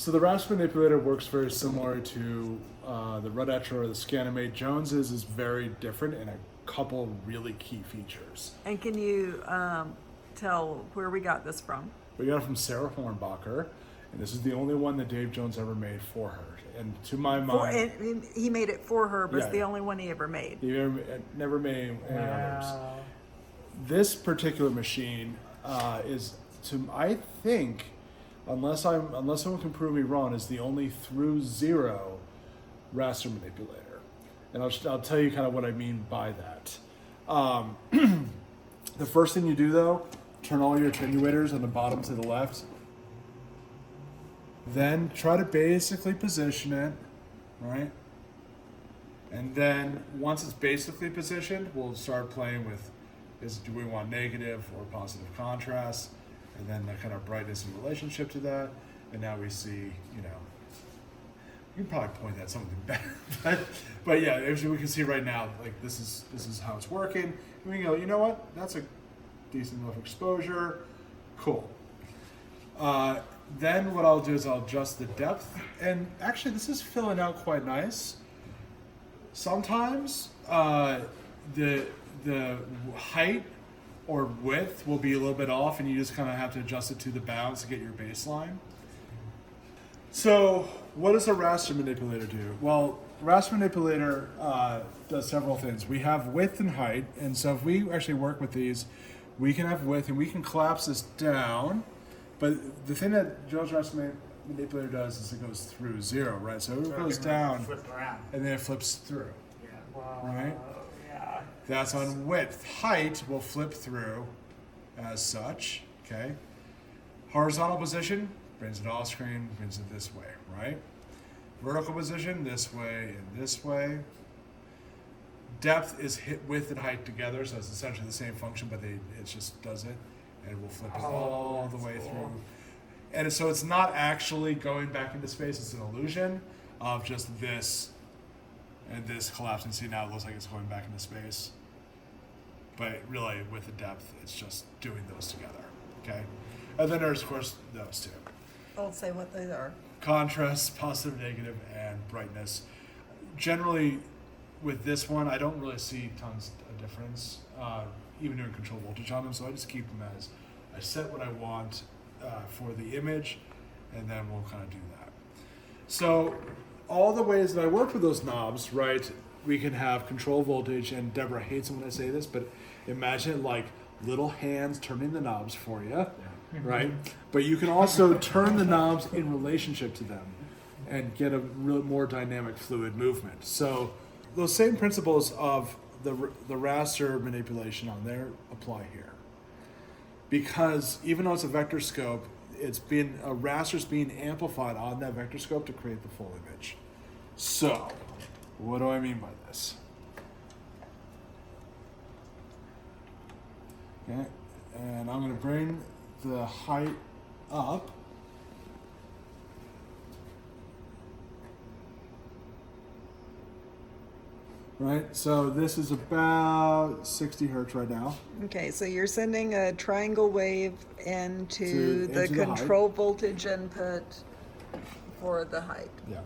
So the Raster Manipulator works very similar to the Red Etcher or the Scanimate. Jones's is very different in a couple really key features. And can you tell where we got this from? We got it from Sarah Hornbacher, and this is the only one that Dave Jones ever made for her. And to my mind, he made it for her, but it's the yeah. only one he ever made. He never made any others. This particular machine is, I think, unless someone can prove me wrong, is the only through zero raster manipulator. And I'll tell you kind of what I mean by that. The first thing you do though, turn all your attenuators on the bottom to the left. Then try to basically position it, right? And then once it's basically positioned, we'll start playing with, do we want negative or positive contrast? And then the kind of brightness in relationship to that. And now we see, you can probably point at something better. but yeah, as we can see right now, like this is how it's working. And we can go, you know what? That's a decent enough exposure. Cool. Then what I'll do is I'll adjust the depth. And actually this is filling out quite nice. Sometimes the height or width will be a little bit off and you just kind of have to adjust it to the bounds to get your baseline. So what does a raster manipulator do? Well, raster manipulator does several things. We have width and height, and so if we actually work with these, we can have width and we can collapse this down. But the thing that Jones Raster Manipulator does is it goes through zero, right? So it goes down and then it flips through, right? Yeah. That's on width. Height will flip through as such, okay? Horizontal position brings it off screen, brings it this way, right? Vertical position, this way and this way. Depth is hit width and height together, so it's essentially the same function, but it just does it, and it will flip it all the way through. And so it's not actually going back into space, it's an illusion of just this and this collapsing. See, now it looks like it's going back into space. But really, with the depth, it's just doing those together, okay? And then there's, of course, those two. I'll say what they are. Contrast, positive, negative, and brightness. Generally, with this one, I don't really see tons of difference, even doing control voltage on them, so I just keep them as, I set what I want for the image, and then we'll kind of do that. So, all the ways that I work with those knobs, right, we can have control voltage, and Deborah hates it when I say this, but imagine it like little hands turning the knobs for you, right? But you can also turn the knobs in relationship to them and get a real more dynamic fluid movement. So those same principles of the raster manipulation on there apply here. Because even though it's a vector scope, a raster's being amplified on that vector scope to create the full image. So, what do I mean by this? Okay, and I'm going to bring the height up. Right, so this is about 60 hertz right now. Okay, so you're sending a triangle wave into the control voltage input for the height. Yeah,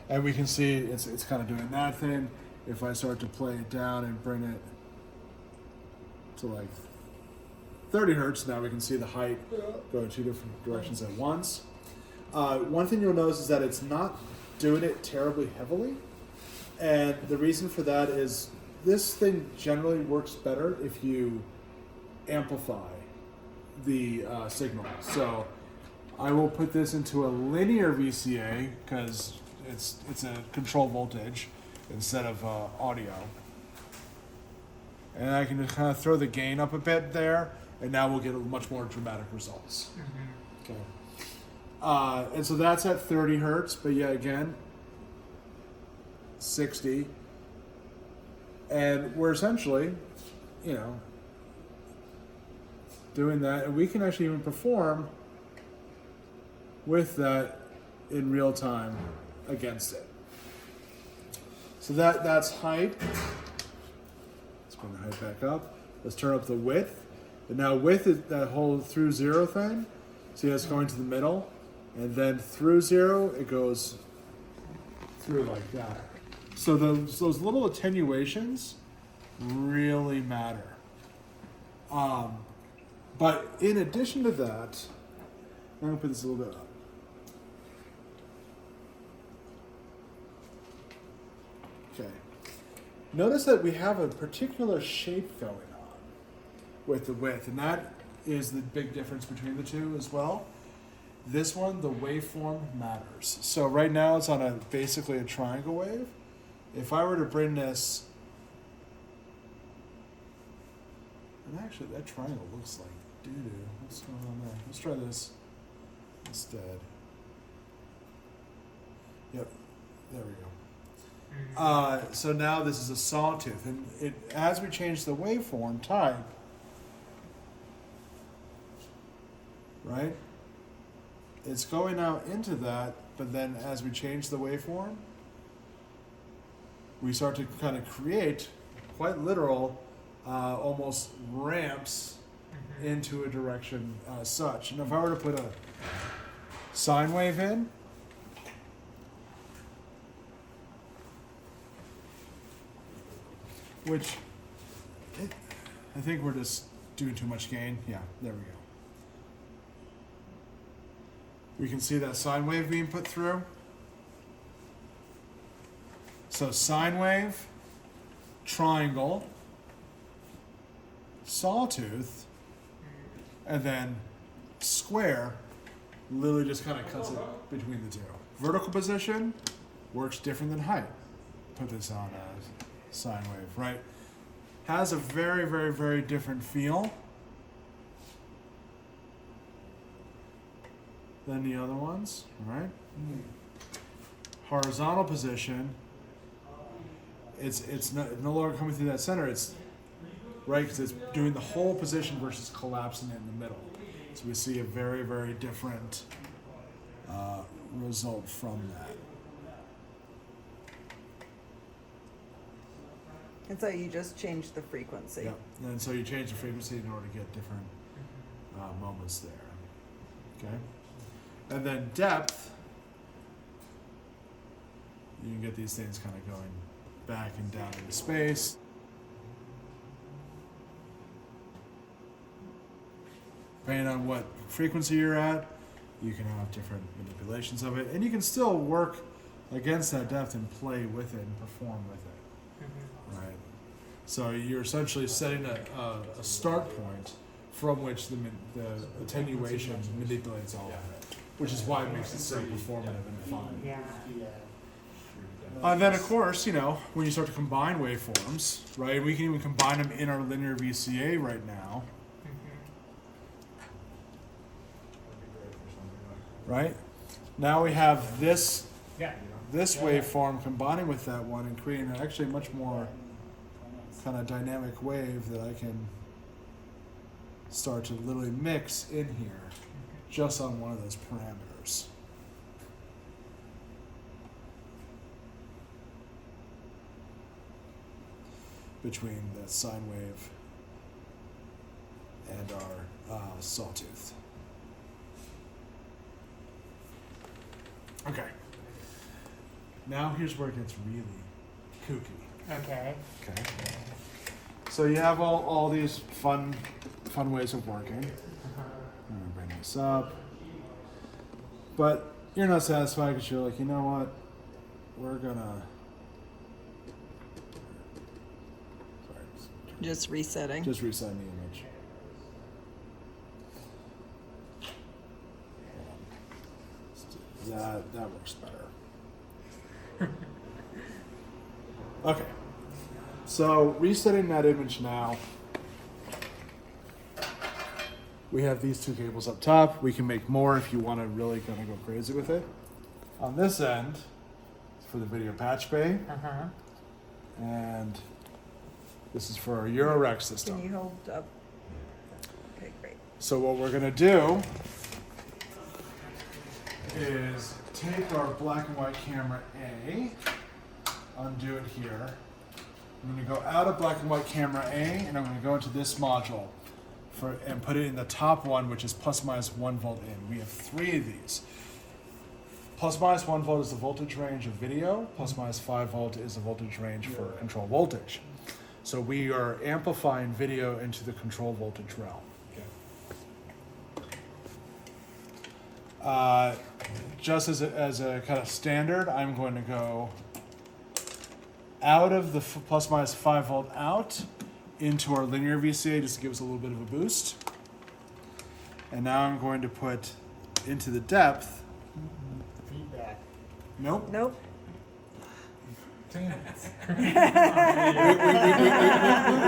and we can see it's kind of doing that thing. If I start to play it down and bring it to like 30 hertz, now we can see the height go in two different directions at once. One thing you'll notice is that it's not doing it terribly heavily. And the reason for that is this thing generally works better if you amplify the signal. So I will put this into a linear VCA because it's a control voltage instead of audio. And I can just kind of throw the gain up a bit there, and now we'll get much more dramatic results. Okay. And so that's at 30 hertz, but yeah, again, 60, and we're essentially, doing that, and we can actually even perform with that in real time against it. So that's height. Let's bring the height back up. Let's turn up the width. And now width is that whole through zero thing. See, it's going to the middle, And then through 0, it goes through like that. So those little attenuations really matter. But in addition to that, I'm going to put this a little bit up. Okay. Notice that we have a particular shape going on with the width, and that is the big difference between the two as well. This one, the waveform matters. So right now it's on basically a triangle wave. If I were to bring this, and actually that triangle looks like doo-doo. What's going on there? Let's try this instead. Yep, there we go. So now this is a sawtooth, and as we change the waveform type, right? It's going out into that, but then as we change the waveform, we start to kind of create quite literal, almost ramps into a direction such. And if I were to put a sine wave in, which I think we're just doing too much gain. Yeah, there we go. We can see that sine wave being put through. So sine wave, triangle, sawtooth, and then square literally just kind of cuts it between the two. Vertical position works different than height. Put this on as sine wave, right? Has a very, very, very different feel than the other ones, right? Horizontal position, it's no longer coming through that center, it's right, because it's doing the whole position versus collapsing it in the middle. So we see a very, very different result from that. And so you just change the frequency. Yeah, and so you change the frequency in order to get different moments there. Okay? And then depth, you can get these things kind of going back and down into space. Depending on what frequency you're at, you can have different manipulations of it. And you can still work against that depth and play with it and perform with it. Right? So you're essentially setting a start point from which the attenuation manipulates all of it, which is why it makes it so performative and fun. Yeah. And then, of course, you know, when you start to combine waveforms, right, we can even combine them in our linear VCA right now. Right? Now we have this waveform combining with that one and creating actually a much more kind of dynamic wave that I can start to literally mix in here just on one of those parameters. Between the sine wave and our sawtooth. Okay. Now here's where it gets really kooky. Okay. Okay. So you have all these fun ways of working. I'm gonna bring this up. But you're not satisfied because you're like, you know what? We're gonna. Just resetting. Just resetting the image. That works better. Okay. So resetting that image now. We have these two cables up top. We can make more if you want to really kind of go crazy with it. On this end, for the video patch bay. And this is for our Eurorex system. Can you hold up? Okay, great. So what we're gonna do is take our black and white camera A, undo it here. I'm gonna go out of black and white camera A, and I'm gonna go into this module and put it in the top one, which is plus minus 1 volt in. We have 3 of these. plus minus 1 volt is the voltage range of video. Plus minus 5 volt is the voltage range for control voltage. So we are amplifying video into the control voltage realm. Just as a kind of standard, I'm going to go out of the plus minus 5 volt out into our linear VCA just to give us a little bit of a boost. And now I'm going to put into the depth. Feedback. Nope. Nope. Damn We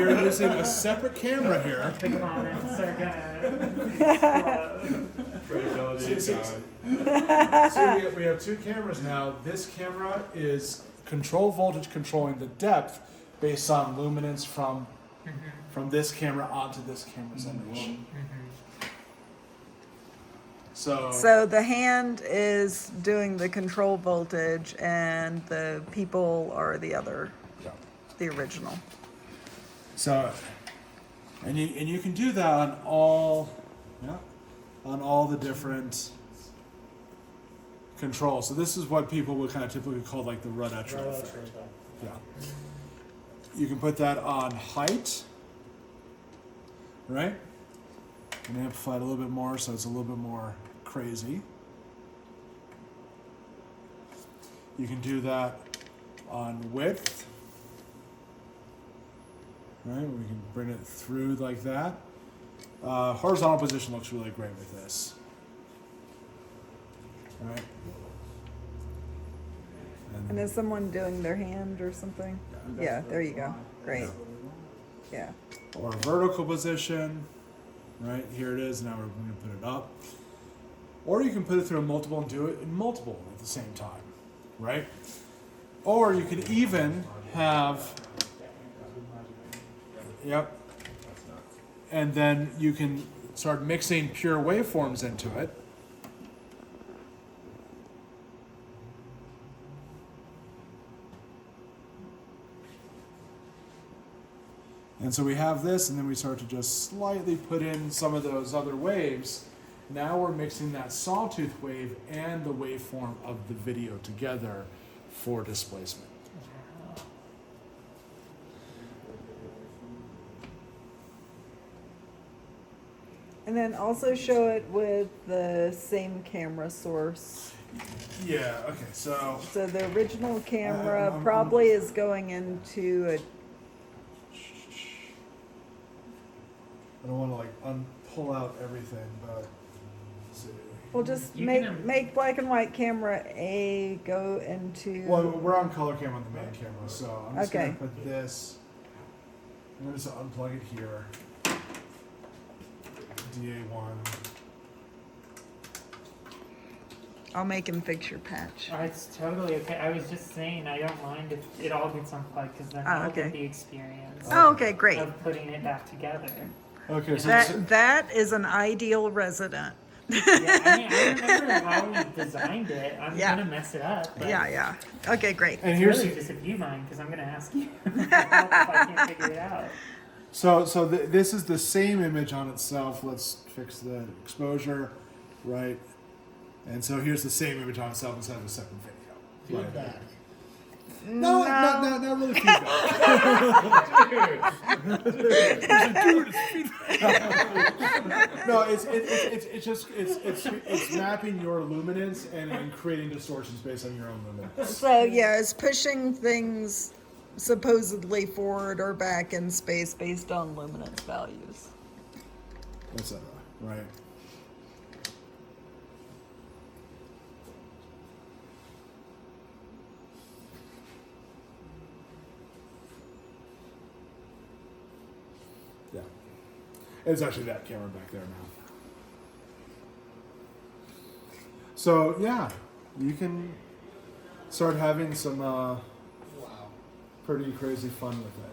are using a separate camera here. The comments are gonna So we have two cameras now. This camera is control voltage controlling the depth based on luminance from this camera onto this camera's image. So the hand is doing the control voltage, and the people are the other, the original. So, and you can do that on all the different controls. So this is what people would kind of typically call like the Rud-Etcher effect. Yeah. You can put that on height, right? And amplify it a little bit more so it's a little bit more crazy. You can do that on width, right? We can bring it through like that. Horizontal position looks really great with this. All right. And is someone doing their hand or something? Yeah, there you go. Great. Yeah. Or vertical position, right? Here it is. Now we're going to put it up. Or you can put it through a multiple and do it in multiple at the same time, right? Or you could even have, and then you can start mixing pure waveforms into it. And so we have this, and then we start to just slightly put in some of those other waves. Now we're mixing that sawtooth wave and the waveform of the video together for displacement. And then also show it with the same camera source. Yeah, okay, so So the original camera I'm- probably is going into a, I don't want to like pull out everything, but let's see. well, just You make can, make black and white camera A go into. Well, we're on color cam on the main camera, so I'm just Okay. gonna put this. I'm gonna just unplug it here. DA1. I'll make him fix your patch. Oh, it's totally okay. I was just saying I don't mind if it all gets unplugged because then I'll okay. get the experience Oh, okay, great. of putting it back together. Okay, so That is an ideal resident. Yeah, I mean, I remember how we designed it. I'm Yeah. gonna mess it up. But Yeah. Okay, great. and It's here's really just if you mind, because I'm gonna ask you for help if I can't figure it out. this is the same image on itself. Let's fix the exposure, right? And so here's the same image on itself instead of a separate video. Right. Feedback. No, not really feedback. Dude, it's feedback. No, it's mapping your luminance and creating distortions based on your own luminance. So yeah, it's pushing things supposedly forward or back in space based on luminance values. Etc. Right. Yeah. It's actually that camera back there now. So yeah, you can start having some Wow. pretty crazy fun with it.